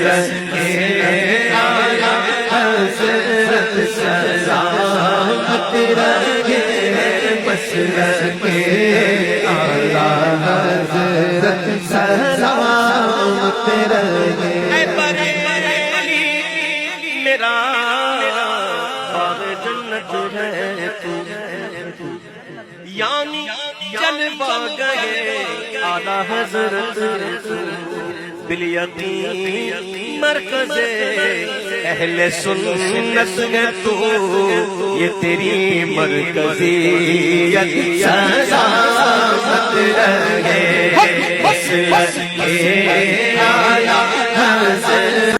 रखे आला हज़रत सलामत रखे, बस रखे आला हज़रत सलामत रखे। मेरा बाग़ जन्नत है तू, यानी जलवा गए आला हज़रत बिल-यकीन मरकज़े अहले सुन्नत है तू, ये तेरी मरकज़ियत सलामत रहे, बस रखे आला हज़रत